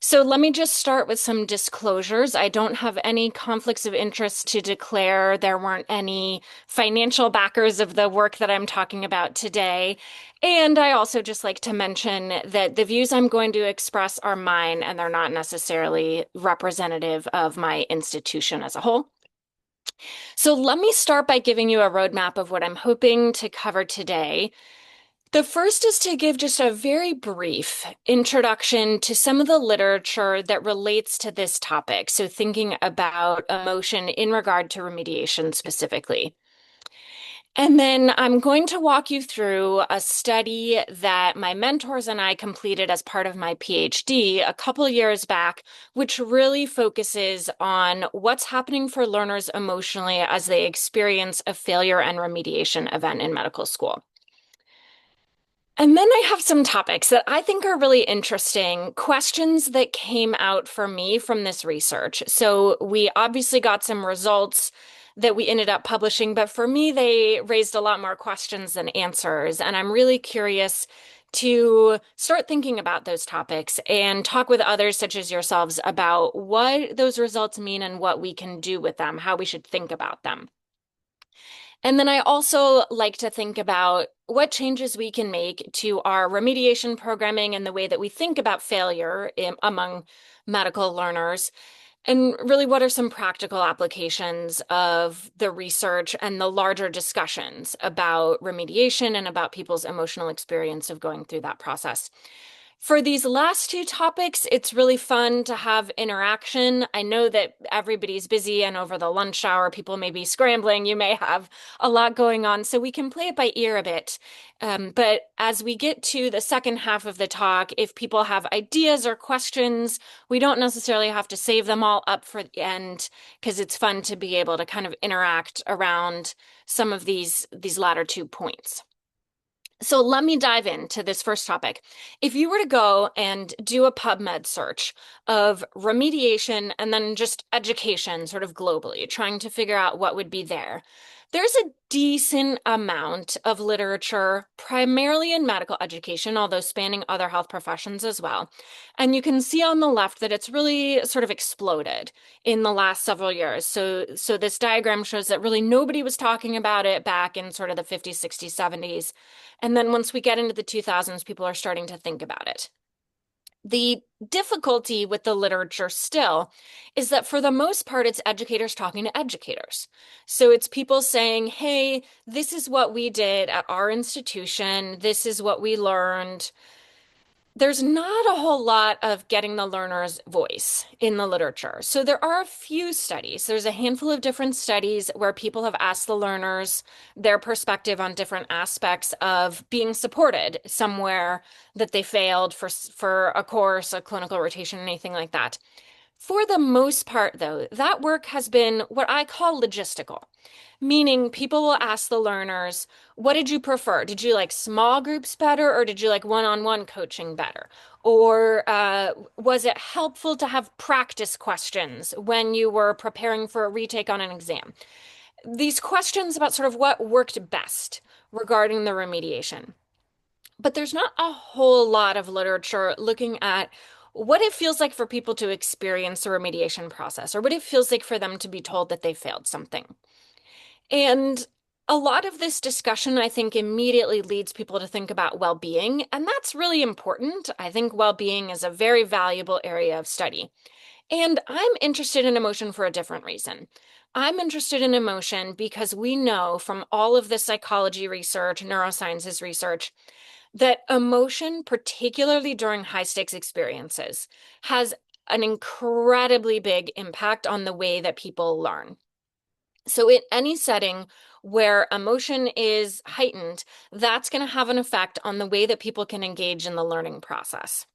So let me just start with some disclosures. I don't have any conflicts of interest to declare. There weren't any financial backers of the work that I'm talking about today. And I also just like to mention that the views I'm going to express are mine, and they're not necessarily representative of my institution as a whole. So let me start by giving you a roadmap of what I'm hoping to cover today. The first is to give just a very brief introduction to some of the literature that relates to this topic. So, thinking about emotion in regard to remediation specifically. And then I'm going to walk you through a study that my mentors and I completed as part of my PhD a couple years back, which really focuses on what's happening for learners emotionally as they experience a failure and remediation event in medical school. And then I have some topics that I think are really interesting, questions that came out for me from this research. So we obviously got some results that we ended up publishing, but for me, they raised a lot more questions than answers. And I'm really curious to start thinking about those topics and talk with others, such as yourselves, about what those results mean and what we can do with them, how we should think about them. And then I also like to think about what changes we can make to our remediation programming and the way that we think about failure among medical learners. And really, what are some practical applications of the research and the larger discussions about remediation and about people's emotional experience of going through that process? For these last two topics, it's really fun to have interaction. I know that everybody's busy and over the lunch hour, people may be scrambling. You may have a lot going on, so we can play it by ear a bit. But as we get to the second half of the talk, if people have ideas or questions, we don't necessarily have to save them all up for the end because it's fun to be able to kind of interact around some of these latter 2 points. So let me dive into this first topic. If you were to go and do a PubMed search of remediation and then just education sort of globally, trying to figure out what would be there, there's a decent amount of literature, primarily in medical education, although spanning other health professions as well. And you can see on the left that it's really sort of exploded in the last several years. So this diagram shows that really nobody was talking about it back in sort of the 50s, 60s, 70s. And then once we get into the 2000s, people are starting to think about it. The difficulty with the literature still is that for the most part, it's educators talking to educators. So it's people saying, hey, this is what we did at our institution. This is what we learned. There's not a whole lot of getting the learner's voice in the literature. So there are a few studies. There's a handful of different studies where people have asked the learners their perspective on different aspects of being supported somewhere that they failed for a course, a clinical rotation, anything like that. For the most part, though, that work has been what I call logistical, meaning people will ask the learners, what did you prefer? Did you like small groups better, or did you like one-on-one coaching better? Or was it helpful to have practice questions when you were preparing for a retake on an exam? These questions about sort of what worked best regarding the remediation. But there's not a whole lot of literature looking at what it feels like for people to experience the remediation process, or what it feels like for them to be told that they failed something. And a lot of this discussion, I think, immediately leads people to think about well-being, and that's really important. I think well-being is a very valuable area of study. And I'm interested in emotion for a different reason. I'm interested in emotion because we know from all of the psychology research, neurosciences research, that emotion, particularly during high stakes experiences, has an incredibly big impact on the way that people learn. So, in any setting where emotion is heightened, that's going to have an effect on the way that people can engage in the learning process.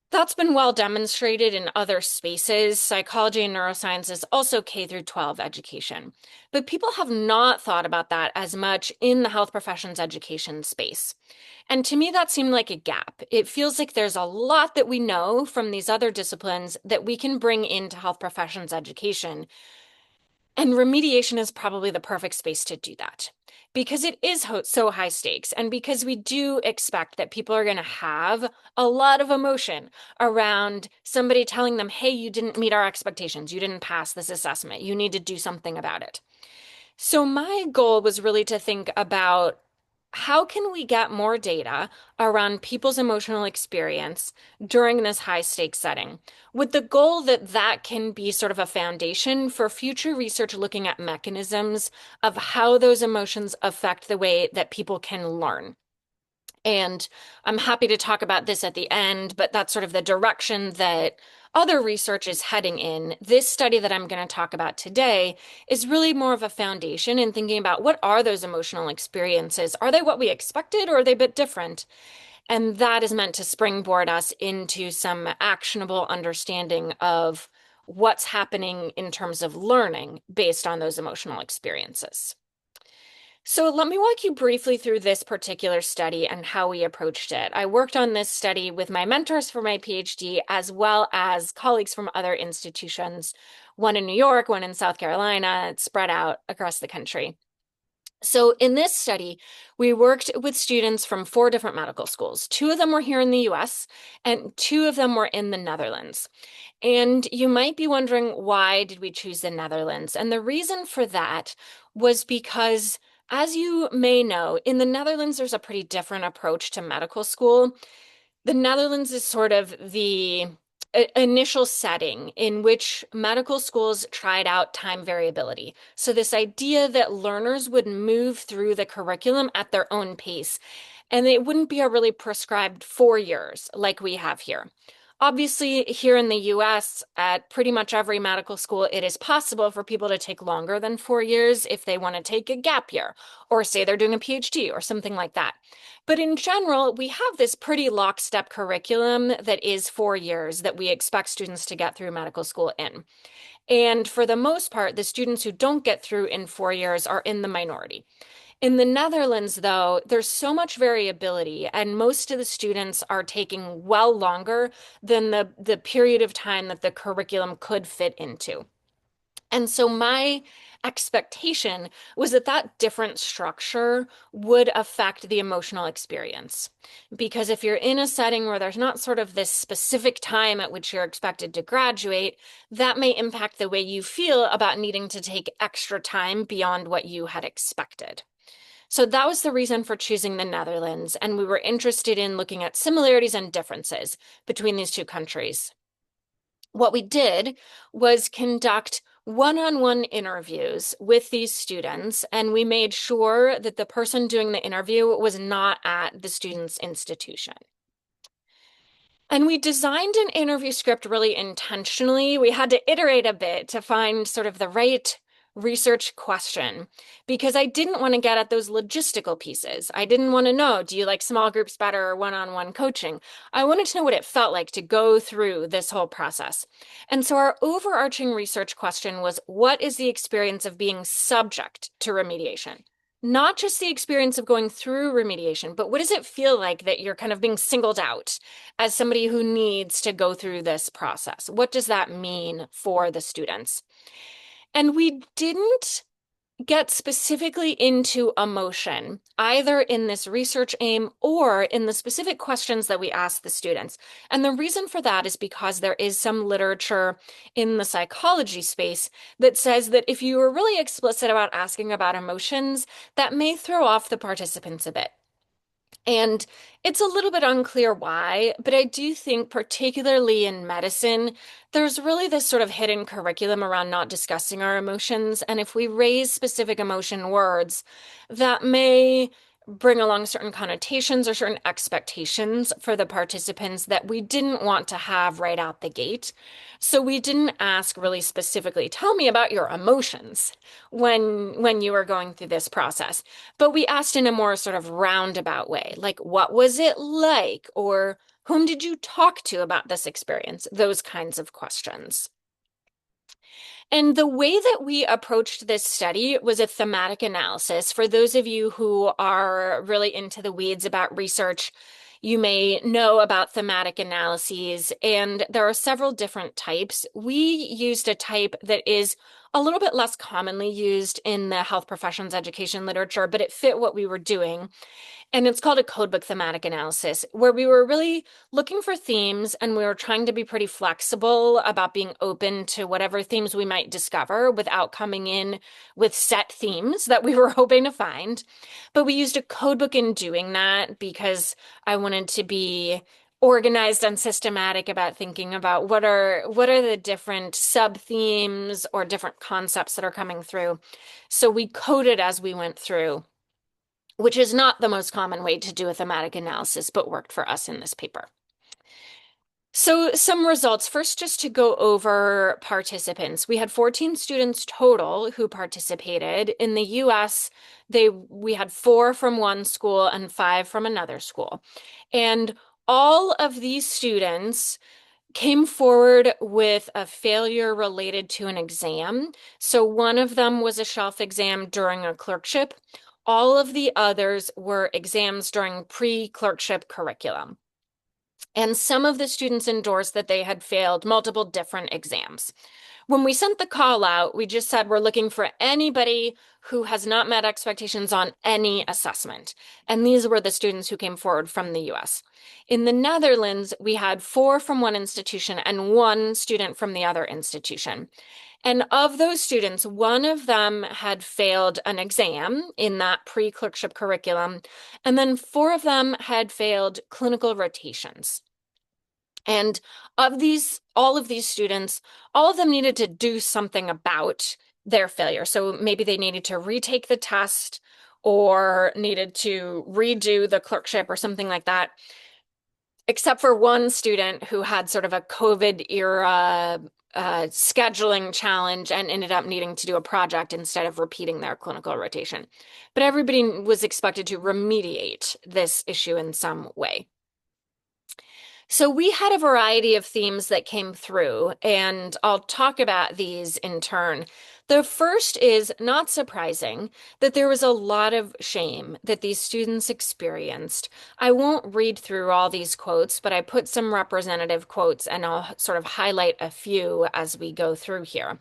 That's been well demonstrated in other spaces. Psychology and neuroscience is also K through 12 education. But people have not thought about that as much in the health professions education space. And to me, that seemed like a gap. It feels like there's a lot that we know from these other disciplines that we can bring into health professions education. And remediation is probably the perfect space to do that because it is so high stakes. And because we do expect that people are going to have a lot of emotion around somebody telling them, hey, you didn't meet our expectations. You didn't pass this assessment. You need to do something about it. So my goal was really to think about how can we get more data around people's emotional experience during this high stakes setting, with the goal that that can be sort of a foundation for future research looking at mechanisms of how those emotions affect the way that people can learn. And I'm happy to talk about this at the end, but that's sort of the direction that other research is heading in. This study that I'm going to talk about today is really more of a foundation in thinking about what are those emotional experiences? Are they what we expected or are they a bit different? And that is meant to springboard us into some actionable understanding of what's happening in terms of learning based on those emotional experiences. So let me walk you briefly through this particular study and how we approached it. I worked on this study with my mentors for my PhD, as well as colleagues from other institutions, one in New York, one in South Carolina, spread out across the country. So in this study, we worked with students from 4 different medical schools. 2 of them were here in the US, and 2 of them were in the Netherlands. And you might be wondering, why did we choose the Netherlands? And the reason for that was because, as you may know, in the Netherlands, there's a pretty different approach to medical school. The Netherlands is sort of the initial setting in which medical schools tried out time variability. So, this idea that learners would move through the curriculum at their own pace, and it wouldn't be a really prescribed 4 years like we have here. Obviously, here in the US, at pretty much every medical school, it is possible for people to take longer than 4 years if they want to take a gap year, or say they're doing a PhD or something like that. But in general, we have this pretty lockstep curriculum that is 4 years that we expect students to get through medical school in. And for the most part, the students who don't get through in 4 years are in the minority. In the Netherlands, though, there's so much variability, and most of the students are taking well longer than the period of time that the curriculum could fit into. And so my expectation was that that different structure would affect the emotional experience. Because if you're in a setting where there's not sort of this specific time at which you're expected to graduate, that may impact the way you feel about needing to take extra time beyond what you had expected. So that was the reason for choosing the Netherlands, and we were interested in looking at similarities and differences between these 2 countries. What we did was conduct one-on-one interviews with these students, and we made sure that the person doing the interview was not at the student's institution. And we designed an interview script really intentionally. We had to iterate a bit to find sort of the right research question because I didn't want to get at those logistical pieces. I didn't want to know, do you like small groups better or one-on-one coaching? I wanted to know what it felt like to go through this whole process. And so our overarching research question was, what is the experience of being subject to remediation? Not just the experience of going through remediation, but what does it feel like that you're kind of being singled out as somebody who needs to go through this process? What does that mean for the students? And we didn't get specifically into emotion, either in this research aim or in the specific questions that we asked the students. And the reason for that is because there is some literature in the psychology space that says that if you are really explicit about asking about emotions, that may throw off the participants a bit. And it's a little bit unclear why, but I do think, particularly in medicine, there's really this sort of hidden curriculum around not discussing our emotions. And if we raise specific emotion words, that may bring along certain connotations or certain expectations for the participants that we didn't want to have right out the gate. So we didn't ask really specifically, tell me about your emotions when you were going through this process. But we asked in a more sort of roundabout way, like, what was it like? Or whom did you talk to about this experience? Those kinds of questions. And the way that we approached this study was a thematic analysis. For those of you who are really into the weeds about research, you may know about thematic analyses, and there are several different types. We used a type that is a little bit less commonly used in the health professions education literature, but it fit what we were doing. And it's called a codebook thematic analysis, where we were really looking for themes and we were trying to be pretty flexible about being open to whatever themes we might discover without coming in with set themes that we were hoping to find. But we used a codebook in doing that because I wanted to be organized and systematic about thinking about what are the different sub themes or different concepts that are coming through. So we coded as we went through, which is not the most common way to do a thematic analysis, but worked for us in this paper. So some results. First, just to go over participants. We had 14 students total who participated. In the US, we had 4 from one school and 5 from another school. And all of these students came forward with a failure related to an exam. So one of them was a shelf exam during a clerkship. All of the others were exams during pre-clerkship curriculum. And some of the students endorsed that they had failed multiple different exams. When we sent the call out, we just said we're looking for anybody who has not met expectations on any assessment. And these were the students who came forward from the US. In the Netherlands, we had 4 from one institution and 1 student from the other institution. And of those students, 1 of them had failed an exam in that pre-clerkship curriculum, and then 4 of them had failed clinical rotations. And all of these students, all of them needed to do something about their failure. So maybe they needed to retake the test or needed to redo the clerkship or something like that, except for 1 student who had sort of a COVID era scheduling challenge and ended up needing to do a project instead of repeating their clinical rotation. But everybody was expected to remediate this issue in some way. So we had a variety of themes that came through, and I'll talk about these in turn. The first is, not surprising, that there was a lot of shame that these students experienced. I won't read through all these quotes, but I put some representative quotes and I'll sort of highlight a few as we go through here.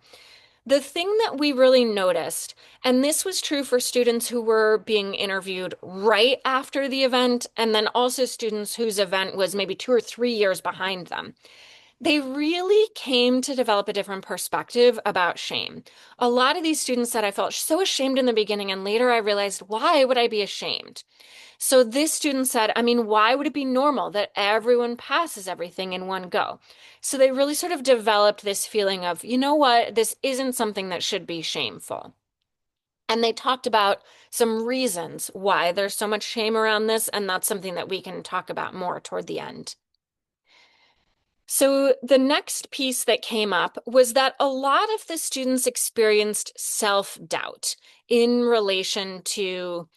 The thing that we really noticed, and this was true for students who were being interviewed right after the event, and then also students whose event was maybe 2 or 3 years behind them, they really came to develop a different perspective about shame. A lot of these students said, I felt so ashamed in the beginning, and later I realized, why would I be ashamed? So this student said, I mean, why would it be normal that everyone passes everything in one go? So they really sort of developed this feeling of, you know what, this isn't something that should be shameful. And they talked about some reasons why there's so much shame around this, and that's something that we can talk about more toward the end. So the next piece that came up was that a lot of the students experienced self-doubt in relation to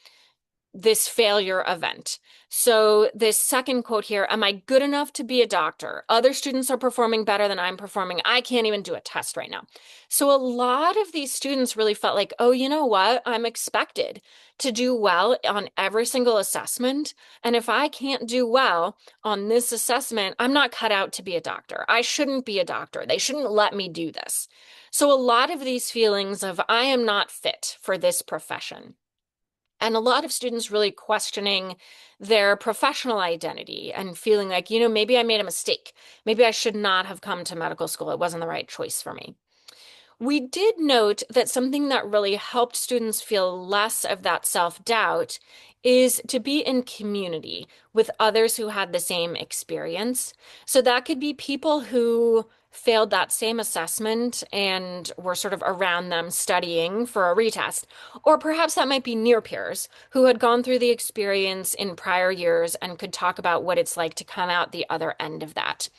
this failure event. So this second quote here, am I good enough to be a doctor? Other students are performing better than I'm performing. I can't even do a test right now. So a lot of these students really felt like, oh, you know what? I'm expected to do well on every single assessment. And if I can't do well on this assessment, I'm not cut out to be a doctor. I shouldn't be a doctor. They shouldn't let me do this. So a lot of these feelings of I am not fit for this profession. And a lot of students really questioning their professional identity and feeling like, maybe I made a mistake. Maybe I should not have come to medical school. It wasn't the right choice for me. We did note that something that really helped students feel less of that self-doubt is to be in community with others who had the same experience. So that could be people who failed that same assessment and were sort of around them studying for a retest. Or perhaps that might be near peers who had gone through the experience in prior years and could talk about what it's like to come out the other end of that.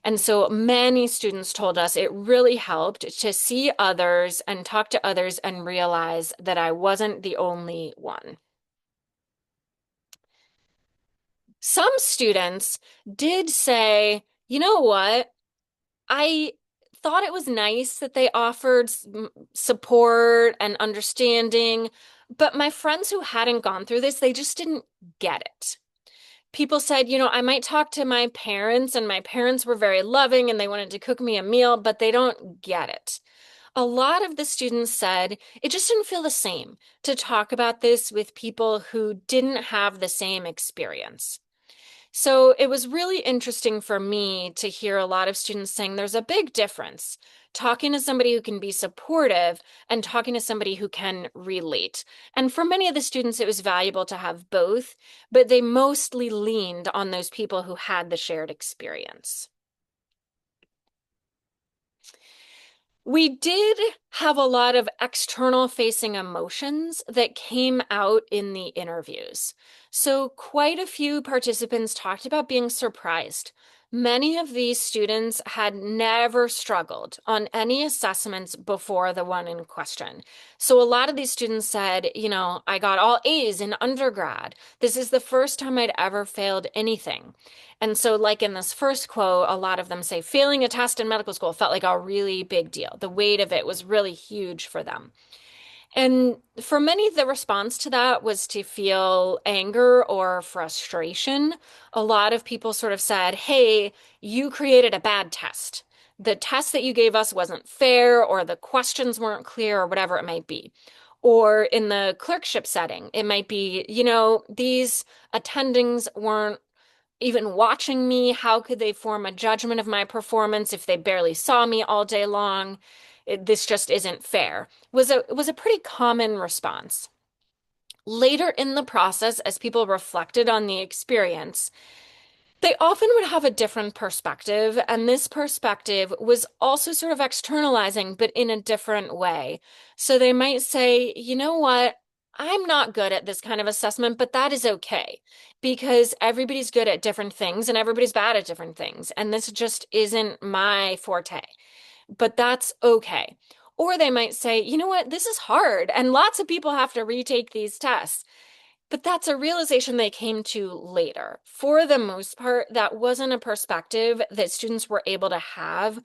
And so many students told us it really helped to see others and talk to others and realize that I wasn't the only one. Some students did say, you know what? I thought it was nice that they offered support and understanding, but my friends who hadn't gone through this, they just didn't get it. People said, I might talk to my parents, and my parents were very loving and they wanted to cook me a meal, but they don't get it. a lot of the students said it just didn't feel the same to talk about this with people who didn't have the same experience. So it was really interesting for me to hear a lot of students saying there's a big difference talking to somebody who can be supportive and talking to somebody who can relate. And for many of the students, it was valuable to have both, but they mostly leaned on those people who had the shared experience. We did have a lot of external facing emotions that came out in the interviews. So, quite a few participants talked about being surprised. Many of these students had never struggled on any assessments before the one in question. So, a lot of these students said, I got all A's in undergrad. This is the first time I'd ever failed anything. And so, like in this first quote, a lot of them say failing a test in medical school felt like a really big deal. The weight of it was really huge for them. And for many, the response to that was to feel anger or frustration. A lot of people sort of said, hey, you created a bad test. The test that you gave us wasn't fair, or the questions weren't clear, or whatever it might be. Or in the clerkship setting, it might be, these attendings weren't even watching me. How could they form a judgment of my performance if they barely saw me all day long? This just isn't fair. Was a pretty common response. Later in the process, as people reflected on the experience, they often would have a different perspective, and this perspective was also sort of externalizing, but in a different way. So they might say, you know what? I'm not good at this kind of assessment, but that is okay because everybody's good at different things and everybody's bad at different things. And this just isn't my forte, but that's okay. Or they might say, you know what? This is hard, and lots of people have to retake these tests. But that's a realization they came to later. For the most part, that wasn't a perspective that students were able to have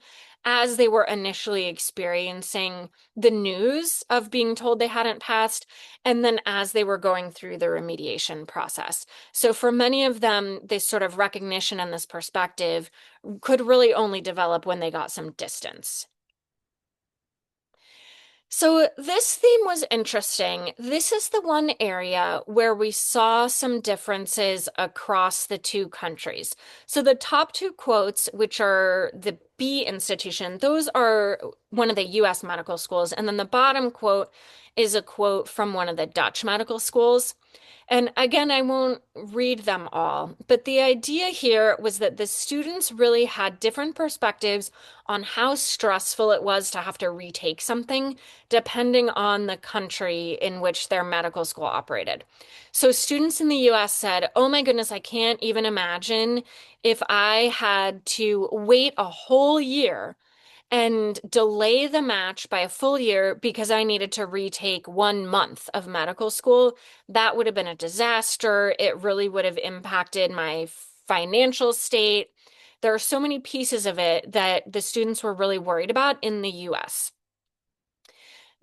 as they were initially experiencing the news of being told they hadn't passed, and then as they were going through the remediation process. So for many of them, this sort of recognition and this perspective could really only develop when they got some distance. So this theme was interesting. This is the one area where we saw some differences across the two countries. So the top two quotes, which are the B institution, those are one of the US medical schools. And then the bottom quote is a quote from one of the Dutch medical schools. And again, I won't read them all, but the idea here was that the students really had different perspectives on how stressful it was to have to retake something, depending on the country in which their medical school operated. So, students in the US said, oh my goodness, I can't even imagine if I had to wait a whole year and delay the match by a full year because I needed to retake 1 month of medical school. That would have been a disaster. It really would have impacted my financial state. There are so many pieces of it that the students were really worried about in the US.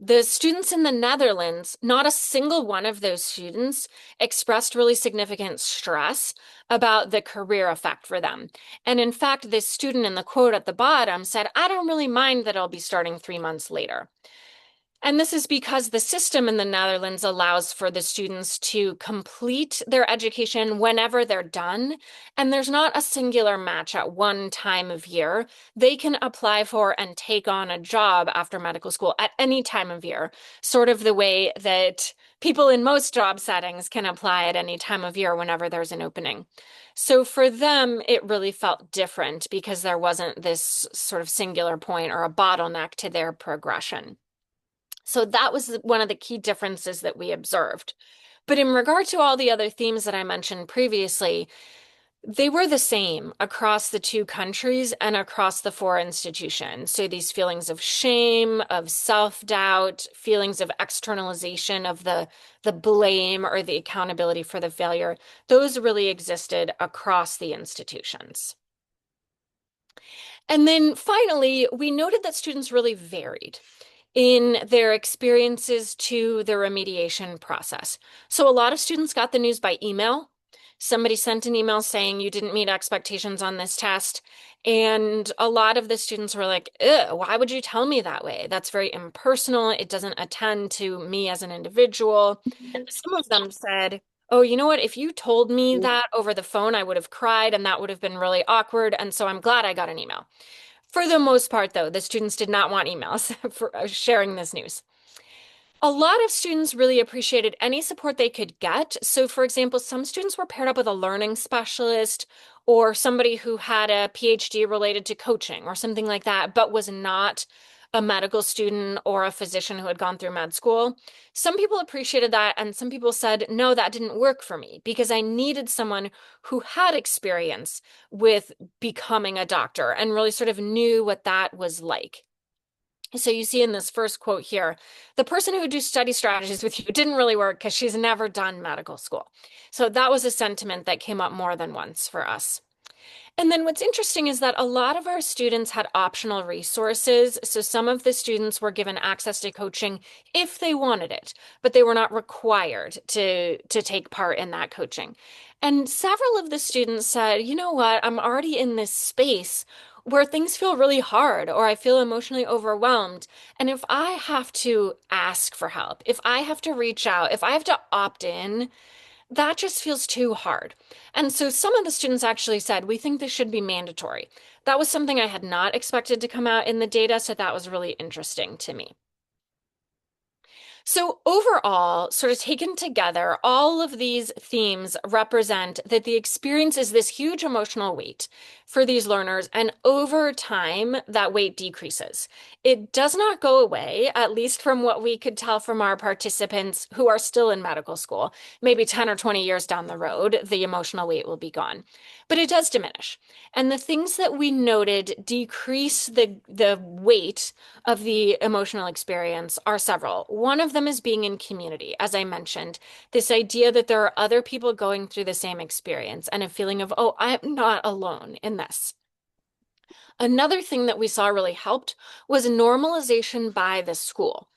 The students in the Netherlands, not a single one of those students expressed really significant stress about the career effect for them. And in fact, this student in the quote at the bottom said, I don't really mind that I'll be starting 3 months later. And this is because the system in the Netherlands allows for the students to complete their education whenever they're done. And there's not a singular match at one time of year. They can apply for and take on a job after medical school at any time of year, sort of the way that people in most job settings can apply at any time of year whenever there's an opening. So for them, it really felt different because there wasn't this sort of singular point or a bottleneck to their progression. So that was one of the key differences that we observed. But in regard to all the other themes that I mentioned previously, they were the same across the two countries and across the four institutions. So these feelings of shame, of self-doubt, feelings of externalization of the blame or the accountability for the failure, those really existed across the institutions. And then finally, we noted that students really varied in their experiences to the remediation process. So a lot of students got the news by email. Somebody sent an email saying you didn't meet expectations on this test. And a lot of the students were like, ew, why would you tell me that way? That's very impersonal. It doesn't attend to me as an individual. Some of them said, oh, you know what? If you told me that over the phone, I would have cried and that would have been really awkward. And so I'm glad I got an email. For the most part, though, the students did not want emails for sharing this news. A lot of students really appreciated any support they could get. So, for example, some students were paired up with a learning specialist or somebody who had a PhD related to coaching or something like that, but was not a medical student or a physician who had gone through med school. Some people appreciated that, and some people said, no, that didn't work for me because I needed someone who had experience with becoming a doctor and really sort of knew what that was like. So you see in this first quote here, the person who would do study strategies with you didn't really work because she's never done medical school. So that was a sentiment that came up more than once for us. And then what's interesting is that a lot of our students had optional resources. So some of the students were given access to coaching if they wanted it, but they were not required to take part in that coaching. And several of the students said, you know what, I'm already in this space where things feel really hard or I feel emotionally overwhelmed. And if I have to ask for help, if I have to reach out, if I have to opt in, that just feels too hard. And so some of the students actually said, we think this should be mandatory. That was something I had not expected to come out in the data, so that was really interesting to me. So, overall, sort of taken together, all of these themes represent that the experience is this huge emotional weight for these learners, and over time, that weight decreases. It does not go away, at least from what we could tell from our participants who are still in medical school. Maybe 10 or 20 years down the road, the emotional weight will be gone, but it does diminish. And the things that we noted decrease the weight of the emotional experience are several. One of them is being in community, as I mentioned, this idea that there are other people going through the same experience and a feeling of, oh, I'm not alone in this. Another thing that we saw really helped was normalization by the school.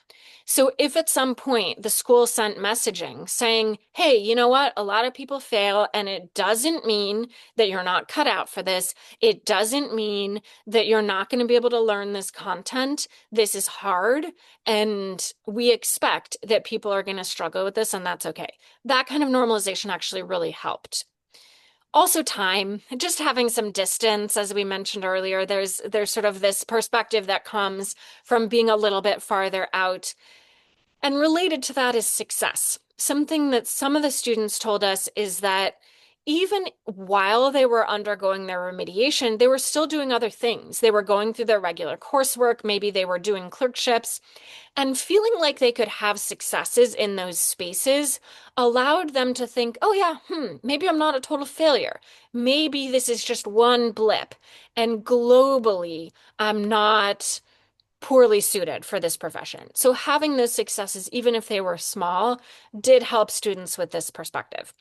So if at some point the school sent messaging saying, hey, you know what? A lot of people fail, and it doesn't mean that you're not cut out for this. It doesn't mean that you're not going to be able to learn this content. This is hard, and we expect that people are going to struggle with this, and that's okay. That kind of normalization actually really helped. Also time, just having some distance, as we mentioned earlier, there's sort of this perspective that comes from being a little bit farther out. And related to that is success. Something that some of the students told us is that even while they were undergoing their remediation, they were still doing other things. They were going through their regular coursework, maybe they were doing clerkships, and feeling like they could have successes in those spaces allowed them to think, oh yeah, maybe I'm not a total failure. Maybe this is just one blip. And globally, I'm not poorly suited for this profession. So having those successes, even if they were small, did help students with this perspective.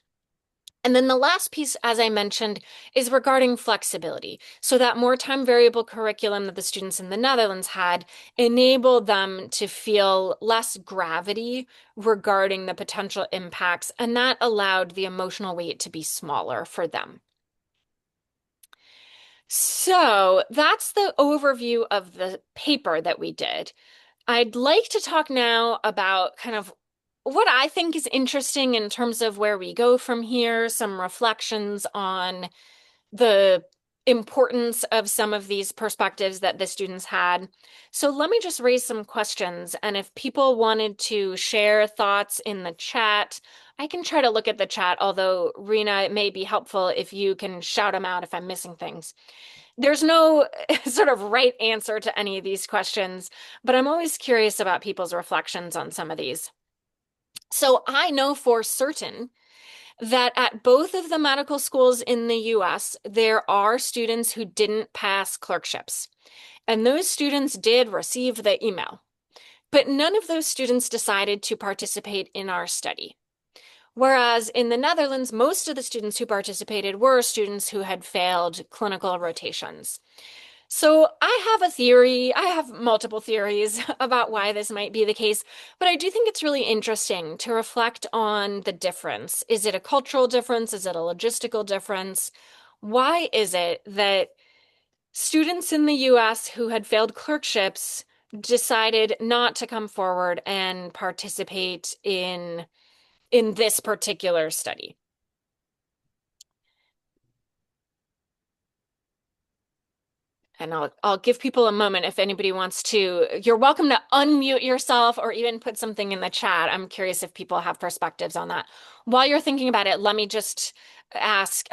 And then the last piece, as I mentioned, is regarding flexibility. So that more time variable curriculum that the students in the Netherlands had enabled them to feel less gravity regarding the potential impacts, and that allowed the emotional weight to be smaller for them. So that's the overview of the paper that we did. I'd like to talk now about kind of what I think is interesting in terms of where we go from here, some reflections on the importance of some of these perspectives that the students had. So let me just raise some questions. And if people wanted to share thoughts in the chat, I can try to look at the chat, although Rena, it may be helpful if you can shout them out if I'm missing things. There's no sort of right answer to any of these questions, but I'm always curious about people's reflections on some of these. So I know for certain that at both of the medical schools in the US, there are students who didn't pass clerkships. And those students did receive the email. But none of those students decided to participate in our study. Whereas in the Netherlands, most of the students who participated were students who had failed clinical rotations. So I have a theory. I have multiple theories about why this might be the case, but I do think it's really interesting to reflect on the difference. Is it a cultural difference? Is it a logistical difference? Why is it that students in the US who had failed clerkships decided not to come forward and participate in this particular study? And I'll give people a moment if anybody wants to. You're welcome to unmute yourself or even put something in the chat. I'm curious if people have perspectives on that. While you're thinking about it, let me just ask,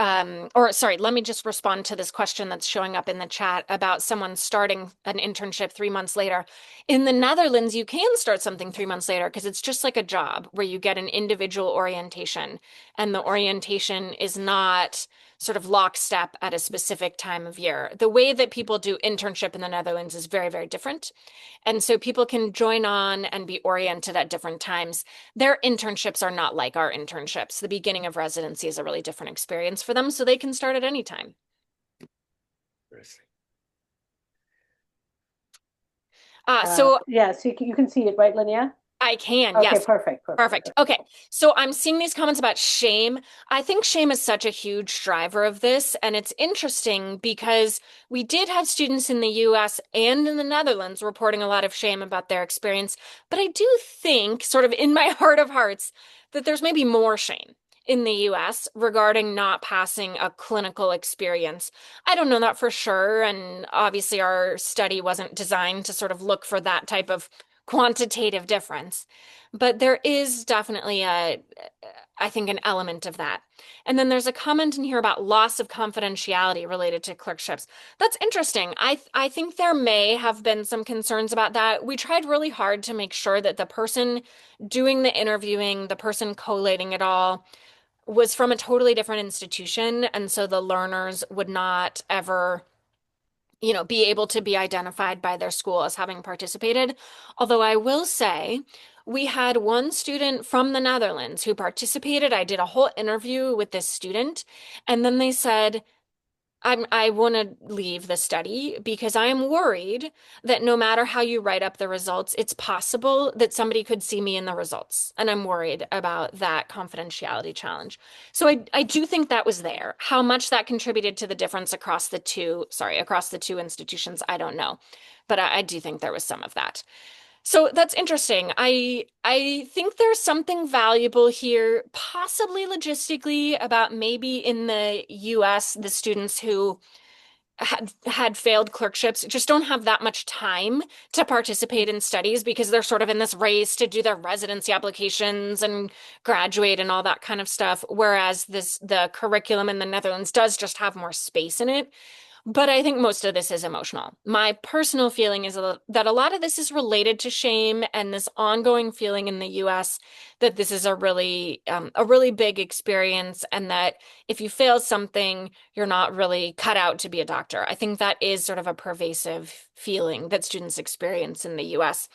or sorry, let me just respond to this question that's showing up in the chat about someone starting an internship 3 months later. In the Netherlands, you can start something 3 months later because it's just like a job where you get an individual orientation, and the orientation is not sort of lockstep at a specific time of year. The way that people do internship in the Netherlands is very, very different. And so people can join on and be oriented at different times. Their internships are not like our internships. The beginning of residency is a really different experience for them, so they can start at any time. So Yeah, so you can see it, right, Linnea? I can, Okay, yes. perfect, perfect, Perfect. perfect. Okay. So I'm seeing these comments about shame. I think shame is such a huge driver of this. And it's interesting because we did have students in the US and in the Netherlands reporting a lot of shame about their experience. But I do think, sort of in my heart of hearts, that there's maybe more shame in the US regarding not passing a clinical experience. I don't know that for sure. And obviously, our study wasn't designed to sort of look for that type of quantitative difference. But there is definitely I think, an element of that. And then there's a comment in here about loss of confidentiality related to clerkships. That's interesting. I think there may have been some concerns about that. We tried really hard to make sure that the person doing the interviewing, the person collating it all, was from a totally different institution, and so the learners would not ever be able to be identified by their school as having participated. Although I will say, we had one student from the Netherlands who participated. I did a whole interview with this student, and then they said, I want to leave the study because I am worried that no matter how you write up the results, it's possible that somebody could see me in the results. And I'm worried about that confidentiality challenge. So I do think that was there. How much that contributed to the difference across the two institutions, I don't know. But I do think there was some of that. So that's interesting. I think there's something valuable here, possibly logistically, about maybe in the US, the students who had failed clerkships just don't have that much time to participate in studies because they're sort of in this race to do their residency applications and graduate and all that kind of stuff. Whereas the curriculum in the Netherlands does just have more space in it. But I think most of this is emotional. My personal feeling is that a lot of this is related to shame and this ongoing feeling in the US that this is a really big experience, and that if you fail something, you're not really cut out to be a doctor. I think that is sort of a pervasive feeling that students experience in the US.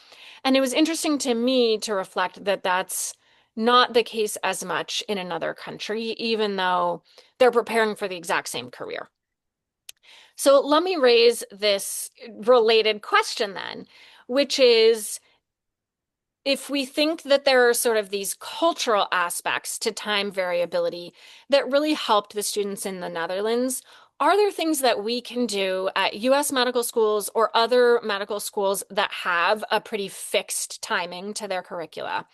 And it was interesting to me to reflect that that's not the case as much in another country, even though they're preparing for the exact same career. So let me raise this related question then, which is, if we think that there are sort of these cultural aspects to time variability that really helped the students in the Netherlands, are there things that we can do at US medical schools or other medical schools that have a pretty fixed timing to their curricula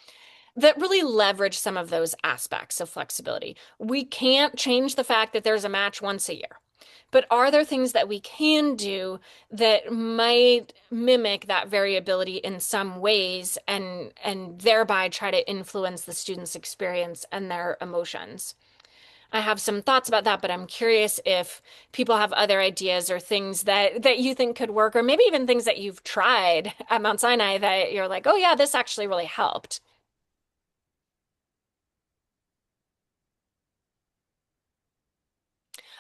that really leverage some of those aspects of flexibility? We can't change the fact that there's a match once a year. But are there things that we can do that might mimic that variability in some ways and thereby try to influence the student's experience and their emotions? I have some thoughts about that, but I'm curious if people have other ideas or things that you think could work, or maybe even things that you've tried at Mount Sinai that you're like, oh yeah, this actually really helped.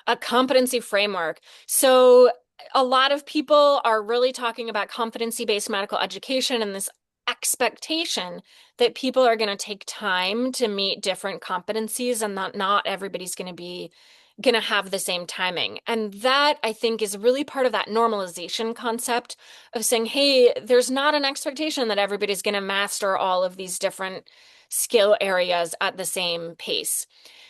A competency framework. So a lot of people are really talking about competency-based medical education and this expectation that people are going to take time to meet different competencies and that not everybody's going to be going to have the same timing. And that I think is really part of that normalization concept of saying, hey, there's not an expectation that everybody's going to master all of these different skill areas at the same pace.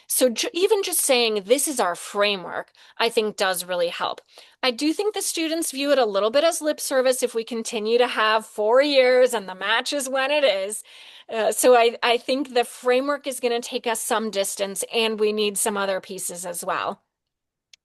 So even just saying this is our framework, I think does really help. I do think the students view it a little bit as lip service if we continue to have 4 years and the match is when it is. So I think the framework is going to take us some distance and we need some other pieces as well.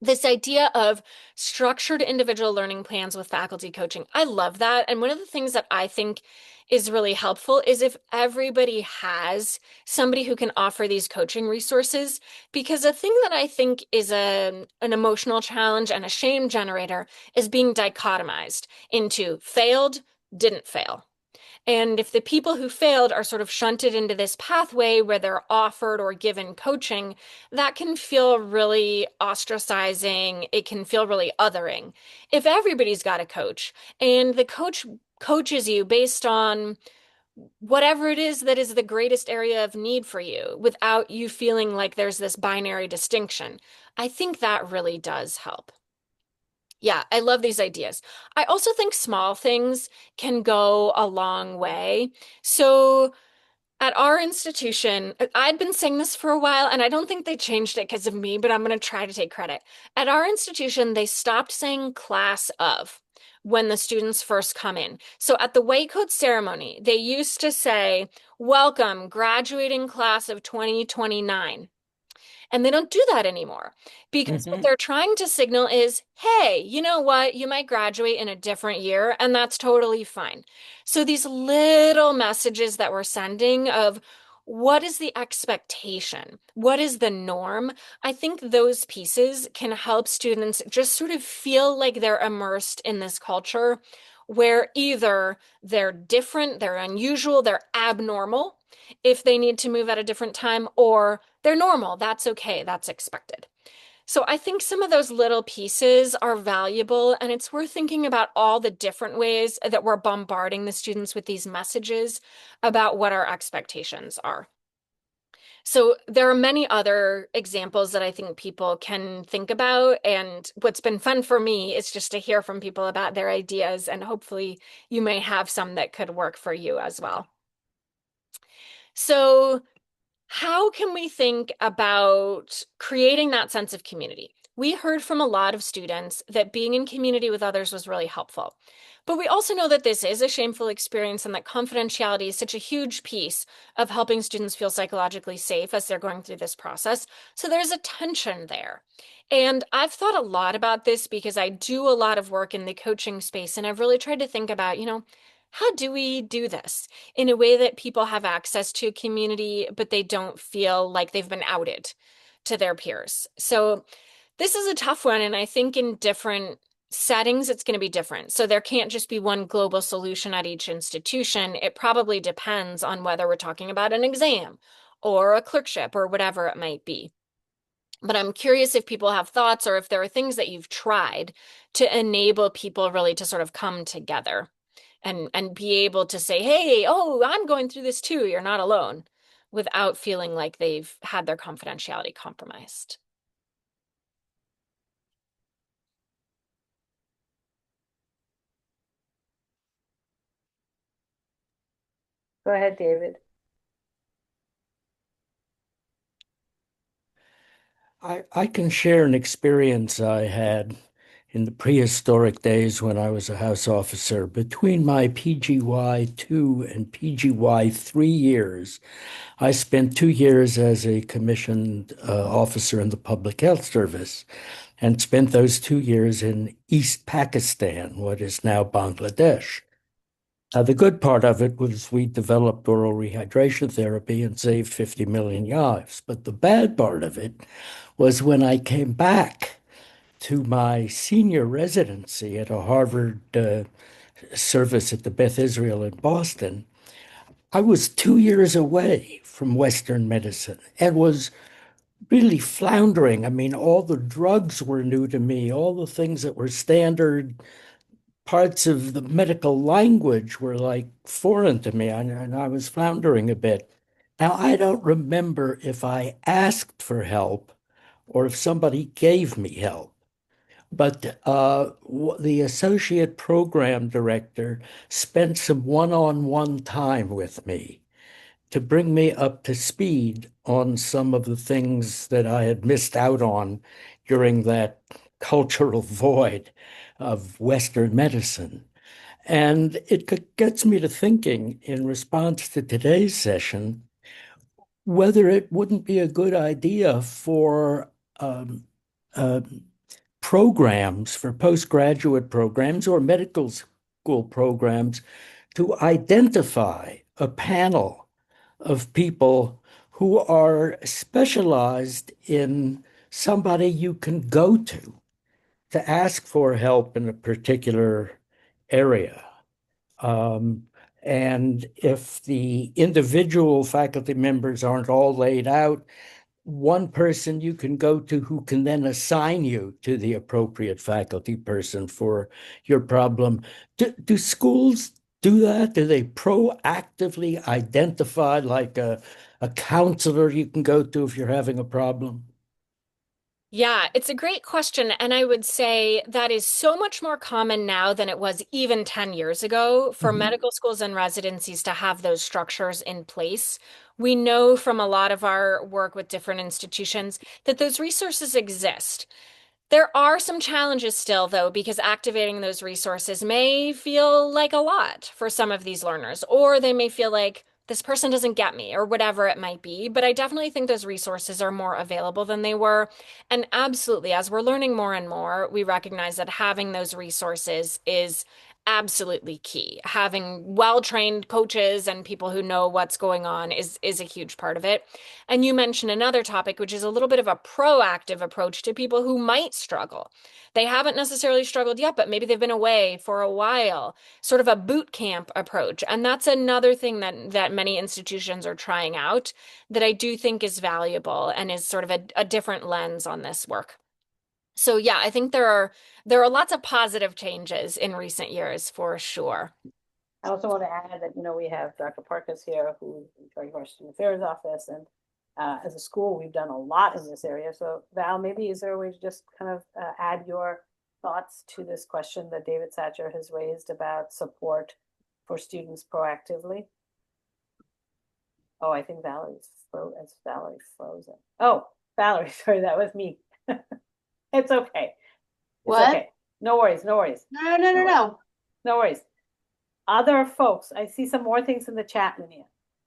This idea of structured individual learning plans with faculty coaching. I love that. And one of the things that I think is really helpful is if everybody has somebody who can offer these coaching resources, because a thing that I think is an emotional challenge and a shame generator is being dichotomized into failed, didn't fail. And if the people who failed are sort of shunted into this pathway where they're offered or given coaching, that can feel really ostracizing. It can feel really othering. If everybody's got a coach and the coach coaches you based on whatever it is that is the greatest area of need for you without you feeling like there's this binary distinction, I think that really does help. Yeah, I love these ideas. I also think small things can go a long way. So at our institution, I'd been saying this for a while, and I don't think they changed it because of me, but I'm going to try to take credit. At our institution, they stopped saying class of when the students first come in. So at the white coat ceremony, they used to say, welcome, graduating class of 2029. And they don't do that anymore because what Hmm. they're trying to signal is, hey, you know what? You might graduate in a different year, and that's totally fine. So these little messages that we're sending of what is the expectation? What is the norm? I think those pieces can help students just sort of feel like they're immersed in this culture where either they're different, they're unusual, they're abnormal if they need to move at a different time, or they're normal. That's okay. That's expected. So I think some of those little pieces are valuable, and it's worth thinking about all the different ways that we're bombarding the students with these messages about what our expectations are. So there are many other examples that I think people can think about. And what's been fun for me is just to hear from people about their ideas, and hopefully you may have some that could work for you as well. So how can we think about creating that sense of community? We heard from a lot of students that being in community with others was really helpful. But we also know that this is a shameful experience and that confidentiality is such a huge piece of helping students feel psychologically safe as they're going through this process. So there's a tension there. And I've thought a lot about this because I do a lot of work in the coaching space, and I've really tried to think about, how do we do this in a way that people have access to community, but they don't feel like they've been outed to their peers? So this is a tough one, and I think in different settings, it's going to be different. So there can't just be one global solution at each institution. It probably depends on whether we're talking about an exam or a clerkship or whatever it might be. But I'm curious if people have thoughts or if there are things that you've tried to enable people really to sort of come together and be able to say, "Hey, oh, I'm going through this too. You're not alone," without feeling like they've had their confidentiality compromised. Go ahead, David. I can share an experience I had in the prehistoric days when I was a house officer. Between my PGY 2 and PGY 3 years, I spent 2 years as a commissioned officer in the Public Health Service and spent those 2 years in East Pakistan, what is now Bangladesh. The good part of it was we developed oral rehydration therapy and saved 50 million lives. But the bad part of it was when I came back to my senior residency at a Harvard service at the Beth Israel in Boston. I was 2 years away from Western medicine and was really floundering. I mean, all the drugs were new to me, all the things that were standard parts of the medical language were like foreign to me, and I was floundering a bit. Now, I don't remember if I asked for help or if somebody gave me help. But the associate program director spent some one-on-one time with me to bring me up to speed on some of the things that I had missed out on during that cultural void of Western medicine. And it gets me to thinking in response to today's session whether it wouldn't be a good idea for um, uh, programs, for postgraduate programs or medical school programs, to identify a panel of people who are specialized in somebody you can go to ask for help in a particular area. Um, and if the individual faculty members aren't all laid out, one person you can go to who can then assign you to the appropriate faculty person for your problem. Do schools do that? Do they proactively identify like a counselor you can go to if you're having a problem? Yeah, it's a great question. And I would say that is so much more common now than it was even 10 years ago for Mhm. medical schools and residencies to have those structures in place. We know from a lot of our work with different institutions that those resources exist. There are some challenges still, though, because activating those resources may feel like a lot for some of these learners, or they may feel like this person doesn't get me, or whatever it might be. But I definitely think those resources are more available than they were. And absolutely, as we're learning more and more, we recognize that having those resources is absolutely key. Having well-trained coaches and people who know what's going on is a huge part of it. And you mentioned another topic, which is a little bit of a proactive approach to people who might struggle. They haven't necessarily struggled yet, but maybe they've been away for a while, sort of a boot camp approach. And that's another thing that many institutions are trying out that I do think is valuable and is sort of a different lens on this work. So yeah, I think there are lots of positive changes in recent years for sure. I also want to add that, we have Dr. Parkas here, who's in charge of our student affairs office, and as a school, we've done a lot in this area. So Val, maybe is there a way to just kind of add your thoughts to this question that David Satcher has raised about support for students proactively? Oh, I think Valerie's frozen. Oh, Valerie, sorry, that was me. It's okay. It's What? okay. No worries, no worries, No, no, no no, worries, no. no worries. Other folks, I see some more things in the chat, Linnea.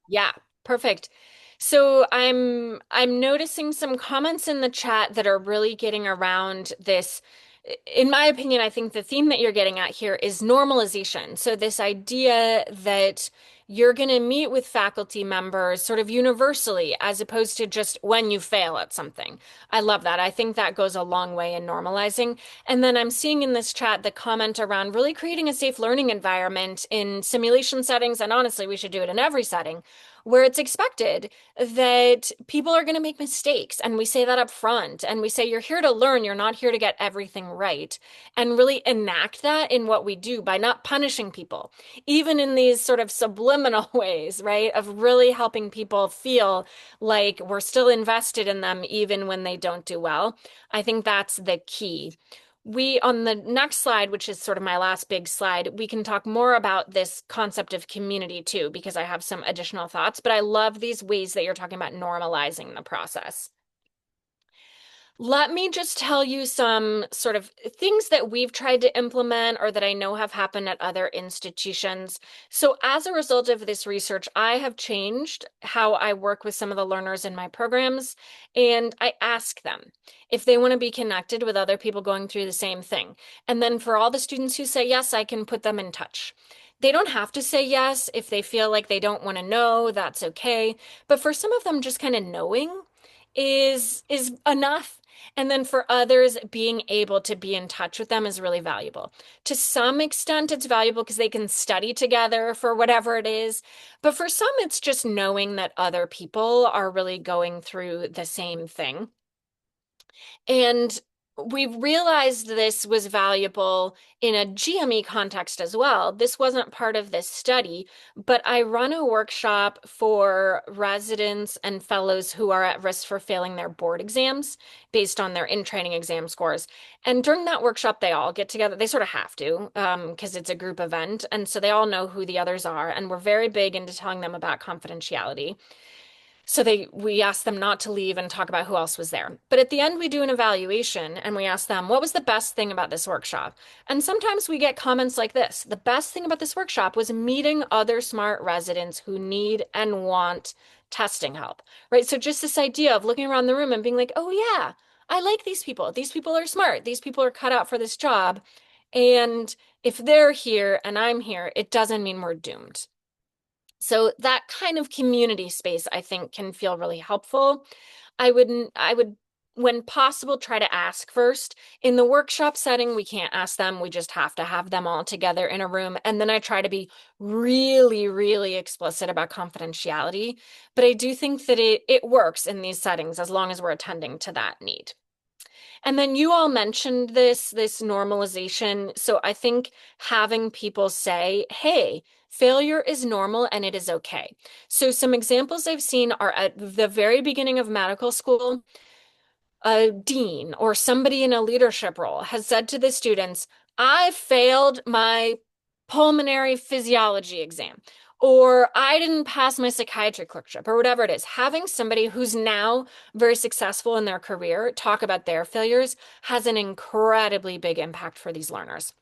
Yeah, perfect. So I'm noticing some comments in the chat that are really getting around this. In my opinion, I think the theme that you're getting at here is normalization. So this idea that you're going to meet with faculty members sort of universally as opposed to just when you fail at something. I love that. I think that goes a long way in normalizing. And then I'm seeing in this chat the comment around really creating a safe learning environment in simulation settings. And honestly, we should do it in every setting where it's expected that people are going to make mistakes. And we say that up front. And we say, you're here to learn, you're not here to get everything right. And really enact that in what we do by not punishing people, even in these sort of subliminal ways, right? Of really helping people feel like we're still invested in them, even when they don't do well. I think that's the key. On the next slide, which is sort of my last big slide, we can talk more about this concept of community too, because I have some additional thoughts, but I love these ways that you're talking about normalizing the process. Let me just tell you some sort of things that we've tried to implement or that I know have happened at other institutions. So, as a result of this research, I have changed how I work with some of the learners in my programs, and I ask them if they want to be connected with other people going through the same thing. And then for all the students who say yes, I can put them in touch. They don't have to say yes if they feel like they don't want to know, that's okay. But for some of them, just kind of knowing is enough. And then for others, being able to be in touch with them is really valuable. To some extent, it's valuable because they can study together for whatever it is. But for some, it's just knowing that other people are really going through the same thing. And we realized this was valuable in a GME context as well. This wasn't part of this study, but I run a workshop for residents and fellows who are at risk for failing their board exams based on their in-training exam scores. And during that workshop, they all get together. They sort of have to, because it's a group event. And so they all know who the others are. And we're very big into telling them about confidentiality. So we asked them not to leave and talk about who else was there. But at the end, we do an evaluation and we ask them, what was the best thing about this workshop? And sometimes we get comments like this. The best thing about this workshop was meeting other smart residents who need and want testing help, right? So just this idea of looking around the room and being like, oh yeah, I like these people. These people are smart. These people are cut out for this job. And if they're here and I'm here, it doesn't mean we're doomed. So that kind of community space, I think, can feel really helpful. I would, when possible, try to ask first. In the workshop setting, we can't ask them. We just have to have them all together in a room. And then I try to be really, really explicit about confidentiality. But I do think that it works in these settings as long as we're attending to that need. And then you all mentioned this normalization. So I think having people say, hey, failure is normal and it is okay. So some examples I've seen are at the very beginning of medical school, a dean or somebody in a leadership role has said to the students, I failed my pulmonary physiology exam, or I didn't pass my psychiatry clerkship, or whatever it is. Having somebody who's now very successful in their career talk about their failures has an incredibly big impact for these learners.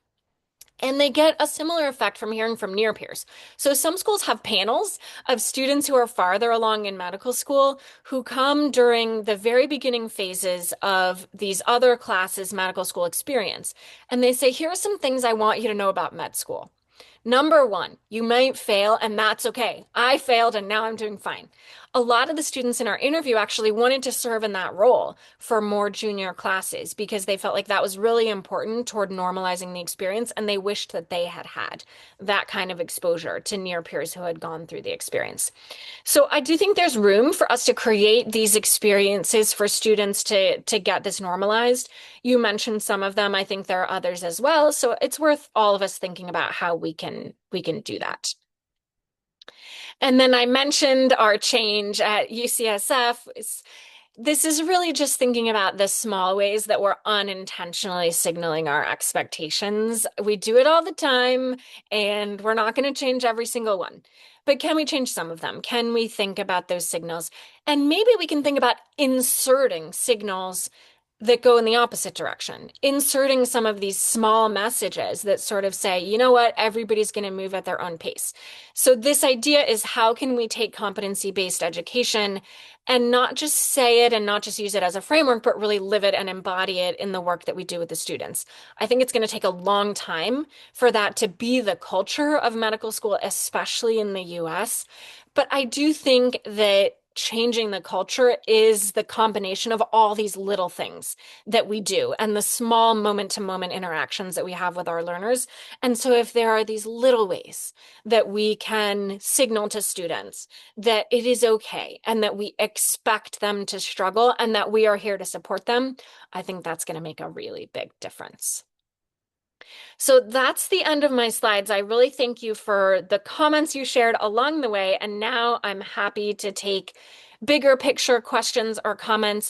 And they get a similar effect from hearing from near peers. So some schools have panels of students who are farther along in medical school who come during the very beginning phases of these other classes' medical school experience. And they say, here are some things I want you to know about med school. Number one, you might fail, and that's okay. I failed, and now I'm doing fine. A lot of the students in our interview actually wanted to serve in that role for more junior classes because they felt like that was really important toward normalizing the experience, and they wished that they had had that kind of exposure to near peers who had gone through the experience. So I do think there's room for us to create these experiences for students to get this normalized. You mentioned some of them. I think there are others as well. So it's worth all of us thinking about how we can do that. And then I mentioned our change at UCSF. This is really just thinking about the small ways that we're unintentionally signaling our expectations. We do it all the time, and we're not going to change every single one. But can we change some of them? Can we think about those signals? And maybe we can think about inserting signals that go in the opposite direction, inserting some of these small messages that sort of say, you know what, everybody's going to move at their own pace. So this idea is how can we take competency-based education and not just say it and not just use it as a framework, but really live it and embody it in the work that we do with the students. I think it's going to take a long time for that to be the culture of medical school, especially in the US. But I do think that changing the culture is the combination of all these little things that we do and the small moment to moment interactions that we have with our learners. And so if there are these little ways that we can signal to students that it is okay and that we expect them to struggle and that we are here to support them, I think that's going to make a really big difference. So that's the end of my slides. I really thank you for the comments you shared along the way. And now I'm happy to take bigger picture questions or comments